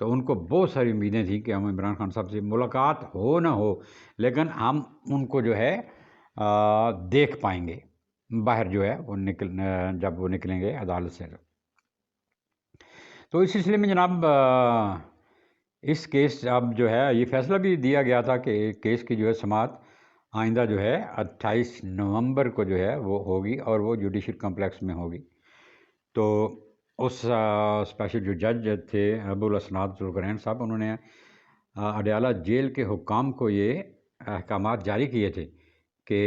تو ان کو بہت ساری امیدیں تھیں کہ ہم عمران خان صاحب سے ملاقات ہو نہ ہو لیکن ہم ان کو جو ہے دیکھ پائیں گے باہر جو ہے وہ جب وہ نکلیں گے عدالت سے. تو اس سلسلے میں جناب اس کیس اب جو ہے یہ فیصلہ بھی دیا گیا تھا کہ کیس کی جو ہے سماعت آئندہ جو ہے 28 نومبر کو جو ہے وہ ہوگی اور وہ جوڈیشل کمپلیکس میں ہوگی. تو اس اسپیشل جو جج تھے ابوالاسناد ذوالقرنین صاحب، انہوں نے اڈیالہ جیل کے حکام کو یہ احکامات جاری کیے تھے کہ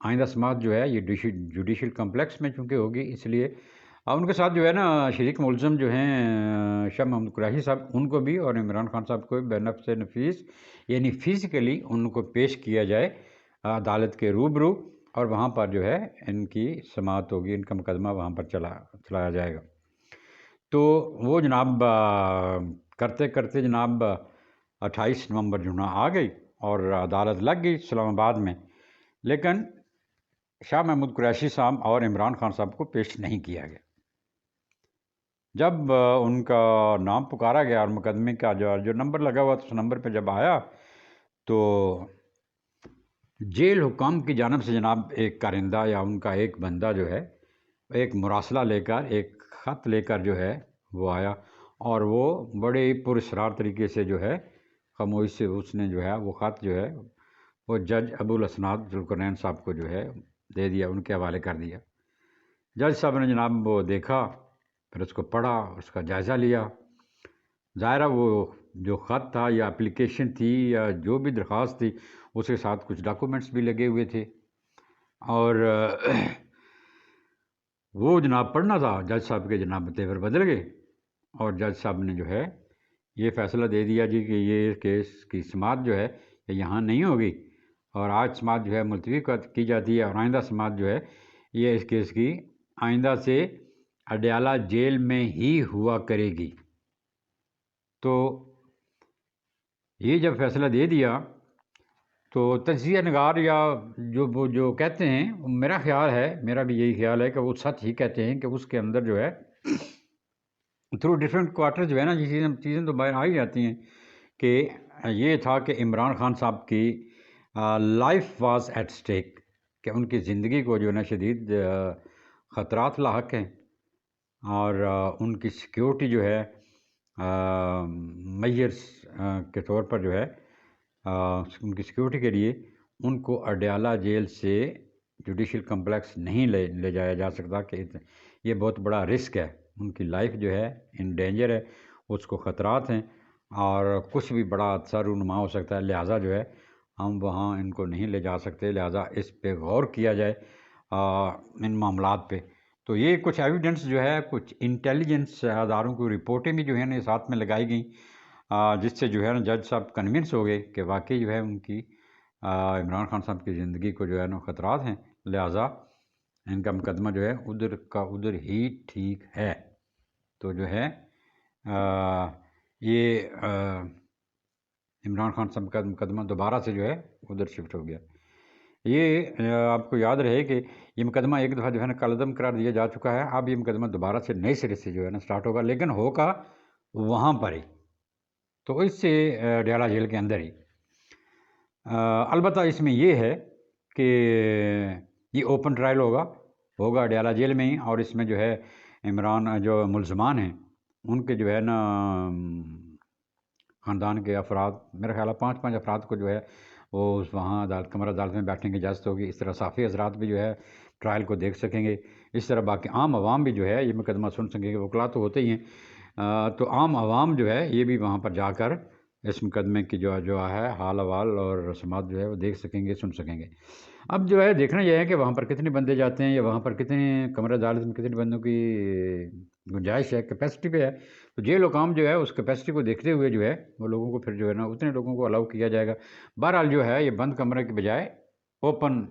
آئندہ سماعت جو ہے یہ جوڈیشل کمپلیکس میں چونکہ ہوگی، اس لیے ان کے ساتھ جو ہے نا شریک ملزم جو ہیں شاہ محمود قریشی صاحب، ان کو بھی اور عمران خان صاحب کو بے نفس نفیس یعنی فزیکلی ان کو پیش کیا جائے عدالت کے روبرو، اور وہاں پر جو ہے ان کی سماعت ہوگی، ان کا مقدمہ وہاں پر چلایا جائے گا. تو وہ جناب کرتے کرتے جناب 28 نومبر جو نا آ گئی اور عدالت لگ گئی اسلام آباد میں، لیکن شاہ محمود قریشی صاحب اور عمران خان صاحب کو پیش نہیں کیا گیا. جب ان کا نام پکارا گیا اور مقدمے کا جو نمبر لگا ہوا تھا اس نمبر پہ جب آیا تو جیل حکام کی جانب سے جناب ایک کارندہ یا ان کا ایک بندہ جو ہے ایک مراسلہ لے کر، ایک خط لے کر جو ہے وہ آیا، اور وہ بڑے پراسرار طریقے سے جو ہے خاموشی سے اس نے جو ہے وہ خط جو ہے وہ جج ابوالاسناد ذوالقرنین صاحب کو جو ہے دے دیا، ان کے حوالے کر دیا. جج صاحب نے جناب وہ دیکھا، پھر اس کو پڑھا، اس کا جائزہ لیا. ظاہرہ وہ جو خط تھا یا اپلیکیشن تھی یا جو بھی درخواست تھی اس کے ساتھ کچھ ڈاکومنٹس بھی لگے ہوئے تھے، اور وہ جناب پڑھنا تھا. جج صاحب کے جناب تیور بدل گئے اور جج صاحب نے جو ہے یہ فیصلہ دے دیا جی کہ یہ کیس کی سماعت جو ہے یہ یہاں نہیں ہوگی، اور آج سماعت جو ہے ملتوی کی جاتی ہے، اور آئندہ سماعت جو ہے یہ اس کیس کی آئندہ سے اڈیالہ جیل میں ہی ہوا کرے گی. تو یہ جب فیصلہ دے دیا تو تجزیہ نگار یا جو کہتے ہیں، میرا خیال ہے، میرا بھی یہی خیال ہے کہ وہ سچ ہی کہتے ہیں کہ اس کے اندر جو ہے تھرو ڈیفرنٹ کوارٹر جو ہے نا یہ چیزیں تو باہر آ ہی جاتی ہیں کہ یہ تھا کہ عمران خان صاحب کی لائف واز ایٹ سٹیک، کہ ان کی زندگی کو جو ہے نا شدید خطرات لاحق ہیں، اور ان کی سیکیورٹی جو ہے میئرس کے طور پر جو ہے ان کی سیکیورٹی کے لیے ان کو اڈیالہ جیل سے جوڈیشل کمپلیکس نہیں لے جایا جا سکتا، کہ یہ بہت بڑا رسک ہے، ان کی لائف جو ہے ان ڈینجر ہے، اس کو خطرات ہیں اور کچھ بھی بڑا حادثہ رونما ہو سکتا ہے، لہٰذا جو ہے ہم وہاں ان کو نہیں لے جا سکتے، لہٰذا اس پہ غور کیا جائے ان معاملات پہ. تو یہ کچھ ایویڈنس جو ہے، کچھ انٹیلیجنس اداروں کی رپورٹیں بھی جو ہے نا ساتھ میں لگائی گئیں، جس سے جو ہے نا جج صاحب کنونس ہو گئے کہ واقعی جو ہے ان کی عمران خان صاحب کی زندگی کو جو ہے نا خطرات ہیں، لہٰذا ان کا مقدمہ جو ہے ادھر کا ادھر ہی ٹھیک ہے. تو جو ہے یہ عمران خان صاحب کا مقدمہ دوبارہ سے جو ہے ادھر شفٹ ہو گیا. یہ آپ کو یاد رہے کہ یہ مقدمہ ایک دفعہ جو ہے نا کالعدم قرار دیا جا چکا ہے، اب یہ مقدمہ دوبارہ سے نئے سرے سے جو ہے نا سٹارٹ ہوگا، لیکن ہوگا وہاں پر ہی، تو اس سے اڈیالہ جیل کے اندر ہی. البتہ اس میں یہ ہے کہ یہ اوپن ٹرائل ہوگا اڈیالہ جیل میں ہی، اور اس میں جو ہے عمران جو ملزمان ہیں ان کے جو ہے نا خاندان کے افراد، میرا خیال ہے 5 افراد کو جو ہے وہ وہاں کمرہ عدالت میں بیٹھنے کی اجازت ہوگی. اس طرح صحافی حضرات بھی جو ہے ٹرائل کو دیکھ سکیں گے، اس طرح باقی عام عوام بھی جو ہے یہ مقدمہ سن سکیں گے. وکلا تو ہوتے ہی ہیں، تو عام عوام جو ہے یہ بھی وہاں پر جا کر اس مقدمے کی جو ہے حال احوال اور رسومات جو ہے وہ دیکھ سکیں گے، سن سکیں گے. اب جو ہے دیکھنا یہ ہے کہ وہاں پر کتنے بندے جاتے ہیں، یا وہاں پر کتنے کمرہ عدالت میں کتنے بندوں کی گنجائش ہے، کیپیسٹی پہ ہے. تو جیل حکام جو ہے اس کیپیسٹی کو دیکھتے ہوئے جو ہے وہ لوگوں کو پھر جو ہے نا اتنے لوگوں کو الاؤ کیا جائے گا. بہرحال جو ہے یہ بند کمرے کے بجائے اوپن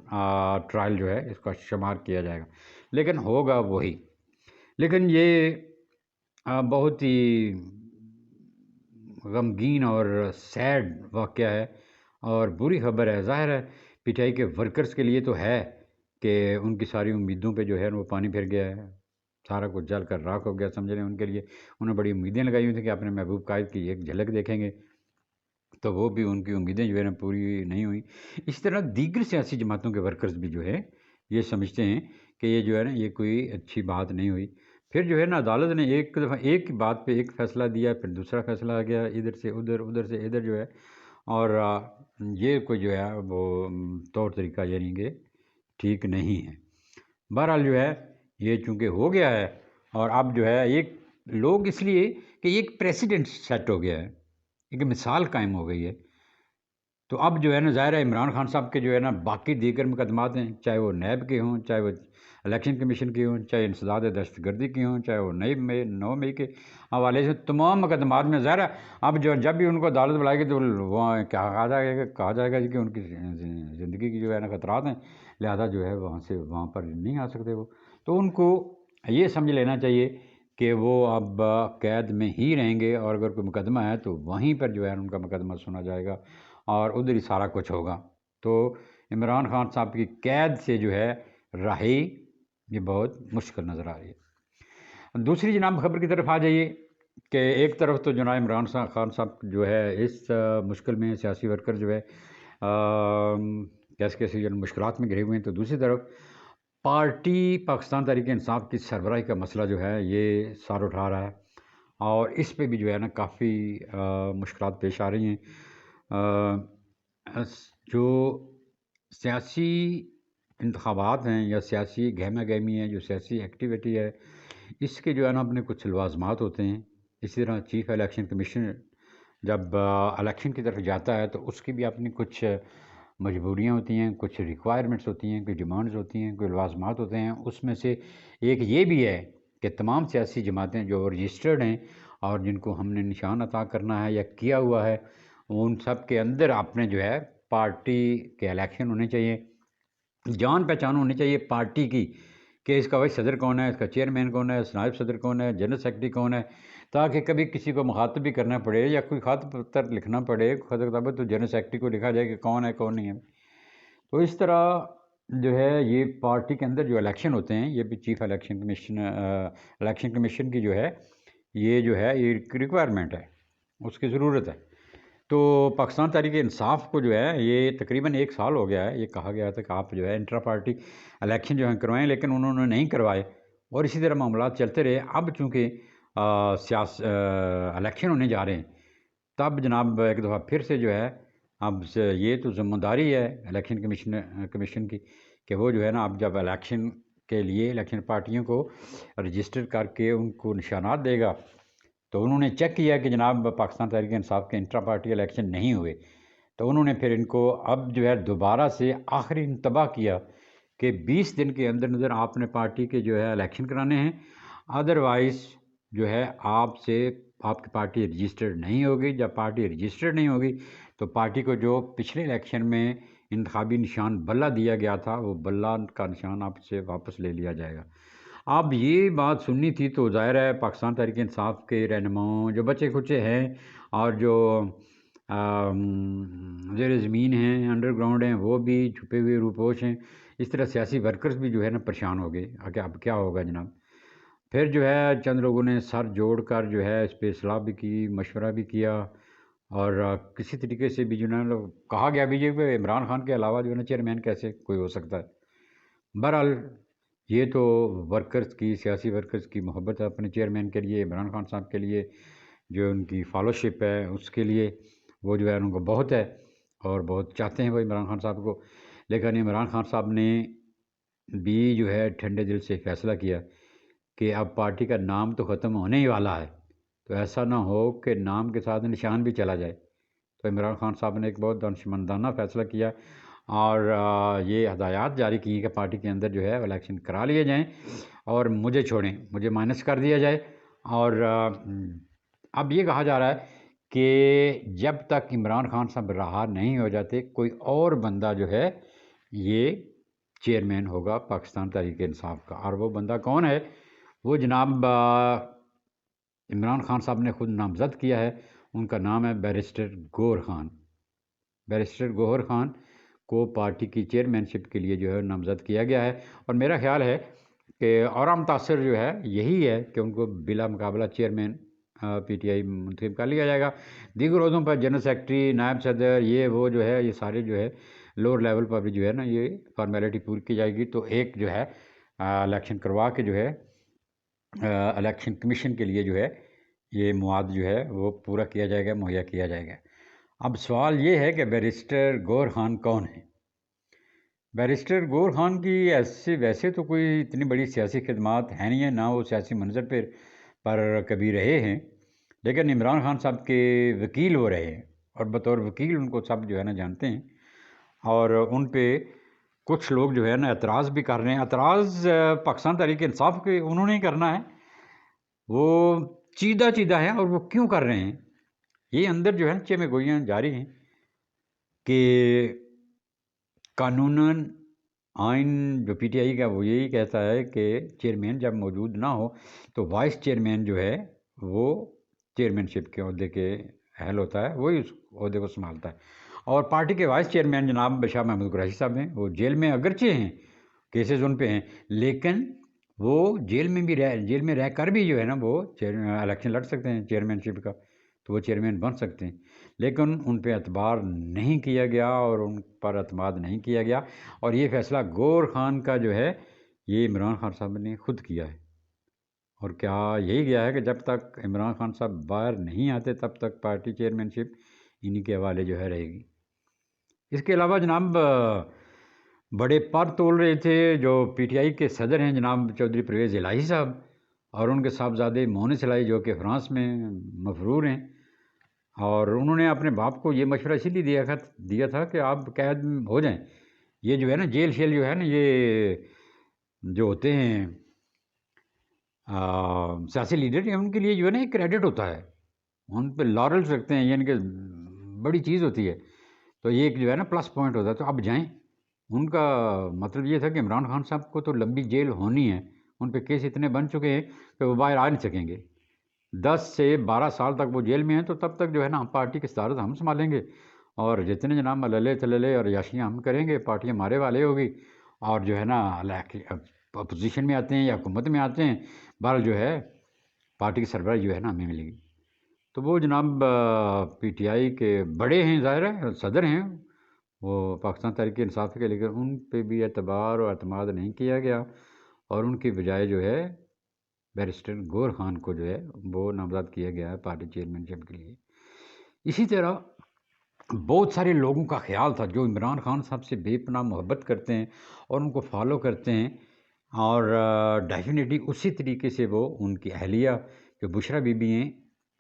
ٹرائل جو ہے اس کا شمار کیا جائے گا، لیکن ہوگا وہی. لیکن یہ بہت ہی غمگین اور سیڈ واقعہ ہے اور بری خبر ہے. ظاہر ہے پی ٹی آئی کے ورکرز کے لیے تو ہے کہ ان کی ساری امیدوں پہ جو ہے وہ پانی پھر گیا ہے، سارا کچھ جل کر راکھ ہو گیا سمجھ رہے ہیں ان کے لیے. انہوں نے بڑی امیدیں لگائی ہوئی تھیں کہ اپنے محبوب قائد کی ایک جھلک دیکھیں گے، تو وہ بھی ان کی امیدیں جو ہے نا پوری نہیں ہوئیں. اس طرح دیگر سیاسی جماعتوں کے ورکرز بھی جو ہے یہ سمجھتے ہیں کہ یہ جو ہے نا یہ کوئی اچھی بات نہیں ہوئی. پھر جو ہے نا عدالت نے ایک دفعہ ایک بات پہ ایک فیصلہ دیا، پھر دوسرا فیصلہ آ گیا، ادھر سے ادھر ادھر سے ادھر جو ہے. اور یہ کوئی جو ہے وہ طور طریقہ یعنی کہ ٹھیک نہیں ہے. بہرحال جو ہے یہ چونکہ ہو گیا ہے، اور اب جو ہے ایک لوگ اس لیے کہ ایک پریسیڈنٹ سیٹ ہو گیا ہے، ایک مثال قائم ہو گئی ہے. تو اب جو ہے نا ظاہر ہے عمران خان صاحب کے جو ہے نا باقی دیگر مقدمات ہیں، چاہے وہ نیب کے ہوں، چاہے وہ الیکشن کمیشن کے ہوں، چاہے انسداد دہشت گردی کے ہوں، چاہے وہ 9 مئی کے حوالے سے تمام مقدمات میں ظاہر ہے اب جو جب بھی ان کو عدالت بلائے گی تو وہ کہا جائے گا کہ ان کی زندگی کی جو ہے نا خطرات ہیں، لہذا جو ہے وہاں پر نہیں آ سکتے وہ. تو ان کو یہ سمجھ لینا چاہیے کہ وہ اب قید میں ہی رہیں گے، اور اگر کوئی مقدمہ ہے تو وہیں پر جو ہے ان کا مقدمہ سنا جائے گا اور ادھر ہی سارا کچھ ہوگا. تو عمران خان صاحب کی قید سے جو ہے رہائی یہ بہت مشکل نظر آ رہی ہے. دوسری جناب خبر کی طرف آ جائیے کہ ایک طرف تو جناب عمران خان صاحب جو ہے اس مشکل میں سیاسی ورکر جو ہے کیسے مشکلات میں گھرے ہوئے ہیں، تو دوسری طرف پارٹی پاکستان تحریک انصاف کی سربراہی کا مسئلہ جو ہے یہ سار اٹھا رہا ہے، اور اس پہ بھی جو ہے نا کافی مشکلات پیش آ رہی ہیں. جو سیاسی انتخابات ہیں یا سیاسی گہما گہمی ہے، جو سیاسی ایکٹیویٹی ہے، اس کے جو ہے نا اپنے کچھ لوازمات ہوتے ہیں. اسی طرح چیف الیکشن کمیشن جب الیکشن کی طرف جاتا ہے تو اس کی بھی اپنی کچھ مجبوریاں ہوتی ہیں، کچھ ریکوائرمنٹس ہوتی ہیں، کوئی ڈیمانڈز ہوتی ہیں، کوئی لوازمات ہوتے ہیں. اس میں سے ایک یہ بھی ہے کہ تمام سیاسی جماعتیں جو رجسٹرڈ ہیں اور جن کو ہم نے نشان عطا کرنا ہے یا کیا ہوا ہے، ان سب کے اندر اپنے جو ہے پارٹی کے الیکشن ہونے چاہیے، جان پہچان ہونی چاہیے پارٹی کی کہ اس کا وائس صدر کون ہے، اس کا چیئرمین کون ہے، نائب صدر کون ہے، جنرل سیکرٹری کون ہے، تاکہ کبھی کسی کو مخاطب بھی کرنا پڑے یا کوئی خط پتر لکھنا پڑے خط کتابت تو جنرل سیکرٹری کو لکھا جائے کہ کون ہے کون نہیں ہے. تو اس طرح جو ہے یہ پارٹی کے اندر جو الیکشن ہوتے ہیں یہ بھی چیف الیکشن کمیشن کی جو ہے یہ ریکوائرمنٹ ہے، اس کی ضرورت ہے. تو پاکستان تحریک انصاف کو جو ہے یہ تقریباً 1 سال ہو گیا ہے، یہ کہا گیا تھا کہ آپ جو ہے انٹرا پارٹی الیکشن جو ہیں کروائیں، لیکن انہوں نے نہیں کروائے اور اسی طرح معاملات چلتے رہے. اب چونکہ الیکشن ہونے جا رہے ہیں، تب جناب ایک دفعہ پھر سے جو ہے اب یہ تو ذمہ داری ہے الیکشن کمیشن کی کہ وہ جو ہے نا اب جب الیکشن کے لیے الیکشن پارٹیوں کو رجسٹر کر کے ان کو نشانات دے گا، تو انہوں نے چیک کیا کہ جناب پاکستان تحریک انصاف کے انٹرا پارٹی الیکشن نہیں ہوئے، تو انہوں نے پھر ان کو اب جو ہے دوبارہ سے آخری انتباہ کیا کہ 20 دن کے اندر آپ نے پارٹی کے جو ہے الیکشن کرانے ہیں، ادروائز جو ہے آپ کی پارٹی رجسٹرڈ نہیں ہوگی. جب پارٹی رجسٹرڈ نہیں ہوگی تو پارٹی کو جو پچھلے الیکشن میں انتخابی نشان بلہ دیا گیا تھا وہ بلہ کا نشان آپ سے واپس لے لیا جائے گا. اب یہ بات سننی تھی تو ظاہر ہے پاکستان تحریک انصاف کے رہنماؤں جو بچے کچے ہیں اور جو زیر زمین ہیں، انڈر گراؤنڈ ہیں، وہ بھی چھپے ہوئے روپوش ہیں. اس طرح سیاسی ورکرز بھی جو ہے نا پریشان ہو گئے کہ اب کیا ہوگا جناب. پھر جو ہے چند لوگوں نے سر جوڑ کر جو ہے اس پہ اصلاح بھی کی، مشورہ بھی کیا، اور کسی طریقے سے بھی جو ہے نا کہا گیا بھی کہ عمران خان کے علاوہ جو ہے نا چیئرمین کیسے کوئی ہو سکتا ہے. بہرحال یہ تو سیاسی ورکرز کی محبت ہے اپنے چیئرمین کے لیے، عمران خان صاحب کے لیے، جو ان کی فالوشپ ہے اس کے لیے وہ جو ہے ان کو بہت ہے اور بہت چاہتے ہیں وہ عمران خان صاحب کو. لیکن عمران خان صاحب نے بھی جو ہے ٹھنڈے دل سے فیصلہ کیا کہ اب پارٹی کا نام تو ختم ہونے ہی والا ہے، تو ایسا نہ ہو کہ نام کے ساتھ نشان بھی چلا جائے. تو عمران خان صاحب نے ایک بہت دانشمندانہ فیصلہ کیا اور یہ ہدایات جاری کی کہ پارٹی کے اندر جو ہے الیکشن کرا لیے جائیں اور مجھے چھوڑیں، مجھے مائنس کر دیا جائے. اور اب یہ کہا جا رہا ہے کہ جب تک عمران خان صاحب رہا نہیں ہو جاتے کوئی اور بندہ جو ہے یہ چیئرمین ہوگا پاکستان تحریک انصاف کا. اور وہ بندہ کون ہے؟ وہ جناب عمران خان صاحب نے خود نامزد کیا ہے، ان کا نام ہے بیرسٹر گوہر خان. بیرسٹر گوہر خان کو پارٹی کی چیئرمین شپ کے لیے جو ہے نامزد کیا گیا ہے. اور میرا خیال ہے کہ اور متاثر جو ہے یہی ہے کہ ان کو بلا مقابلہ چیئرمین پی ٹی آئی منتخب کر لیا جائے گا۔ دیگر عہدوں پر جنرل سیکرٹری، نائب صدر، یہ وہ جو ہے، یہ سارے جو ہے لوور لیول پر بھی جو ہے نا یہ فارمیلٹی پوری کی جائے گی، تو ایک جو ہے الیکشن کروا کے جو ہے الیکشن کمیشن کے لیے جو ہے یہ مواد جو ہے وہ پورا کیا جائے گا، مہیا کیا جائے گا۔ اب سوال یہ ہے کہ بیرسٹر گور خان کون ہے؟ بیرسٹر گور خان کی ویسے تو کوئی اتنی بڑی سیاسی خدمات ہیں نہیں ہیں، نہ وہ سیاسی منظر پر کبھی رہے ہیں، لیکن عمران خان صاحب کے وکیل ہو رہے ہیں، اور بطور وکیل ان کو سب جو ہے نا جانتے ہیں، اور ان پہ کچھ لوگ جو ہے نا اعتراض بھی کر رہے ہیں۔ اعتراض پاکستان تحریک انصاف کے انہوں نے کرنا ہے، وہ چیدہ ہے، اور وہ کیوں کر رہے ہیں؟ یہ اندر جو ہے نا میں گوئیاں جاری ہیں کہ قانوناً آئین جو پی ٹی آئی کا وہ یہی کہتا ہے کہ چیئرمین جب موجود نہ ہو تو وائس چیئرمین جو ہے وہ چیئرمین شپ کے عہدے کے اہل ہوتا ہے، وہی اس عہدے کو سنبھالتا ہے۔ اور پارٹی کے وائس چیئرمین جناب شاہ محمود قریشی صاحب ہیں، وہ جیل میں اگرچہ ہیں، کیسز ان پہ ہیں، لیکن وہ جیل میں رہ کر بھی جو ہے نا وہ الیکشن لڑ سکتے ہیں چیئرمین شپ کا، تو وہ چیئرمین بن سکتے ہیں، لیکن ان پہ اعتبار نہیں کیا گیا اور ان پر اعتماد نہیں کیا گیا، اور یہ فیصلہ گور خان کا جو ہے یہ عمران خان صاحب نے خود کیا ہے، اور کیا یہی گیا ہے کہ جب تک عمران خان صاحب باہر نہیں آتے تب تک پارٹی چیئرمین شپ انہی کے حوالے جو ہے رہے گی۔ اس کے علاوہ جناب بڑے پر تول رہے تھے جو پی ٹی آئی کے صدر ہیں جناب چودھری پرویز الہی صاحب، اور ان کے صاحبزادے مونس الہی جو کہ فرانس میں مفرور ہیں، اور انہوں نے اپنے باپ کو یہ مشورہ اسی لیے دیا تھا کہ آپ قید ہو جائیں، یہ جو ہے نا جیل شیل جو ہے نا یہ جو ہوتے ہیں سیاسی لیڈر، ان کے لیے جو ہے نا ایک کریڈٹ ہوتا ہے، ان پہ لارلز رکھتے ہیں، یعنی کہ بڑی چیز ہوتی ہے، تو یہ ایک جو ہے نا پلس پوائنٹ ہوتا ہے، تو اب جائیں۔ ان کا مطلب یہ تھا کہ عمران خان صاحب کو تو لمبی جیل ہونی ہے، ان پہ کیس اتنے بن چکے ہیں کہ وہ باہر آ نہیں سکیں گے، 10 سے 12 سال تک وہ جیل میں ہیں، تو تب تک جو ہے نا ہم پارٹی کی صدارت ہم سنبھالیں گے، اور جتنے جناب مللے تللے اور یاشیاں ہم کریں گے، پارٹی ہمارے والے ہوگی، اور جو ہے نا اپوزیشن میں آتے ہیں یا حکومت میں آتے ہیں، بہرحال جو ہے پارٹی کی سربراہی جو ہے نا ہمیں ملے گی۔ تو وہ جناب پی ٹی آئی کے بڑے ہیں، ظاہر ہے صدر ہیں وہ پاکستان تحریک انصاف کے، لیکن ان پہ بھی اعتبار اور اعتماد نہیں کیا گیا، اور ان کی بجائے جو ہے بیرسٹر گور خان کو جو ہے وہ نامزد کیا گیا ہے پارٹی چیئرمین شپ کے لیے۔ اسی طرح بہت سارے لوگوں کا خیال تھا جو عمران خان صاحب سے بے پناہ محبت کرتے ہیں اور ان کو فالو کرتے ہیں، اور ڈیفینیٹلی اسی طریقے سے وہ ان کی اہلیہ جو بشرا بی بی ہیں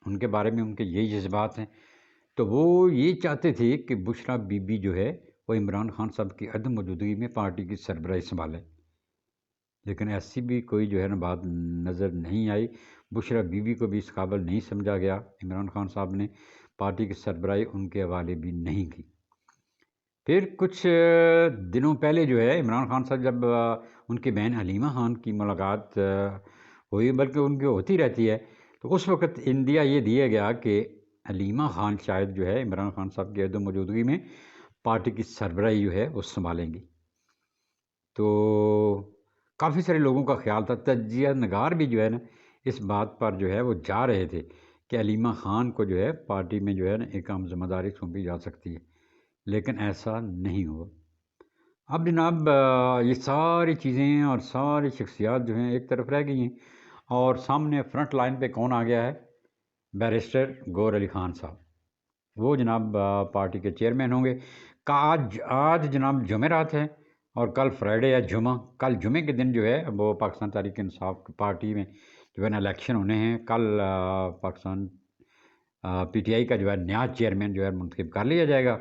ان کے بارے میں ان کے یہی جذبات ہیں، تو وہ یہ چاہتے تھے کہ بشرا بی بی جو ہے وہ عمران خان صاحب کی عدم موجودگی میں پارٹی کی سربراہی سنبھالے، لیکن ایسی بھی کوئی جو ہے نا بات نظر نہیں آئی، بشرا بی بی کو بھی اس قابل نہیں سمجھا گیا، عمران خان صاحب نے پارٹی کی سربراہی ان کے حوالے بھی نہیں کی۔ پھر کچھ دنوں پہلے جو ہے عمران خان صاحب جب ان کی بہن حلیمہ خان کی ملاقات ہوئی، بلکہ ان کی ہوتی رہتی ہے، تو اس وقت اندیا یہ دیا گیا کہ حلیمہ خان شاید جو ہے عمران خان صاحب کی عدم موجودگی میں پارٹی کی سربراہی جو ہے وہ سنبھالیں گی۔ تو کافی سارے لوگوں کا خیال تھا، تجزیہ نگار بھی جو ہے نا اس بات پر جو ہے وہ جا رہے تھے کہ حلیمہ خان کو جو ہے پارٹی میں جو ہے نا ایک اہم ذمہ داری سونپی جا سکتی ہے، لیکن ایسا نہیں ہوا۔ اب جناب یہ ساری چیزیں اور ساری شخصیات جو ہیں ایک طرف رہ گئی ہیں، اور سامنے فرنٹ لائن پہ کون آ گیا ہے؟ بیرسٹر گور علی خان صاحب، وہ جناب پارٹی کے چیئرمین ہوں گے۔ آج جناب جمعرات ہے، اور کل فرائیڈے یا جمعہ، کل جمعے کے دن جو ہے وہ پاکستان تحریک انصاف پارٹی میں جو ہے نا الیکشن ہونے ہیں، کل پاکستان پی ٹی آئی کا جو ہے نیا چیئرمین جو ہے منتخب کر لیا جائے گا،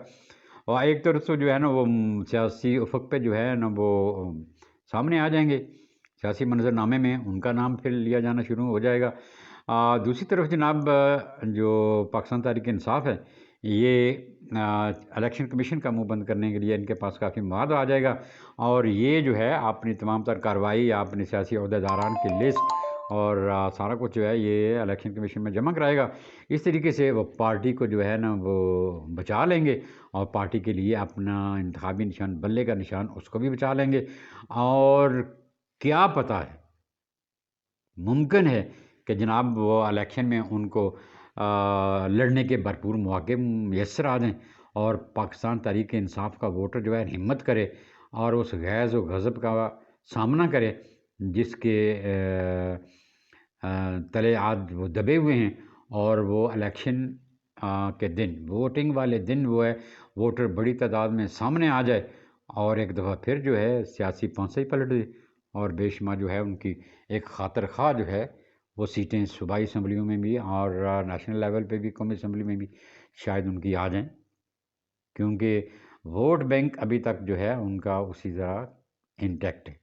اور ایک طرف سے جو ہے نا وہ سیاسی افق پہ جو ہے نا وہ سامنے آ جائیں گے، سیاسی منظرنامے میں ان کا نام پھر لیا جانا شروع ہو جائے گا۔ دوسری طرف جناب جو پاکستان تحریک انصاف ہے، یہ الیکشن کمیشن کا منہ بند کرنے کے لیے ان کے پاس کافی مواد آ جائے گا، اور یہ جو ہے اپنی تمام تر کارروائی یا اپنے سیاسی عہدیداران کی لسٹ اور سارا کچھ جو ہے یہ الیکشن کمیشن میں جمع کرائے گا۔ اس طریقے سے وہ پارٹی کو جو ہے نا وہ بچا لیں گے، اور پارٹی کے لیے اپنا انتخابی نشان بلے کا نشان اس کو بھی بچا لیں گے، اور کیا پتہ ہے ممکن ہے کہ جناب وہ الیکشن میں ان کو لڑنے کے بھرپور مواقع میسر آ جائیں اور پاکستان تحریک انصاف کا ووٹر جو ہے ہمت کرے اور اس غیظ و غضب کا سامنا کرے جس کے تلے آج وہ دبے ہوئے ہیں، اور وہ الیکشن کے دن، ووٹنگ والے دن وہ ہے ووٹر بڑی تعداد میں سامنے آ جائے اور ایک دفعہ پھر جو ہے سیاسی پانسا ہی پلٹ دے، اور بے شمار جو ہے ان کی ایک خاطر خواہ جو ہے وہ سیٹیں صوبائی اسمبلیوں میں بھی اور نیشنل لیول پہ بھی، قومی اسمبلی میں بھی شاید ان کی آ جائیں، کیونکہ ووٹ بینک ابھی تک جو ہے ان کا اسی طرح انٹیکٹ ہے۔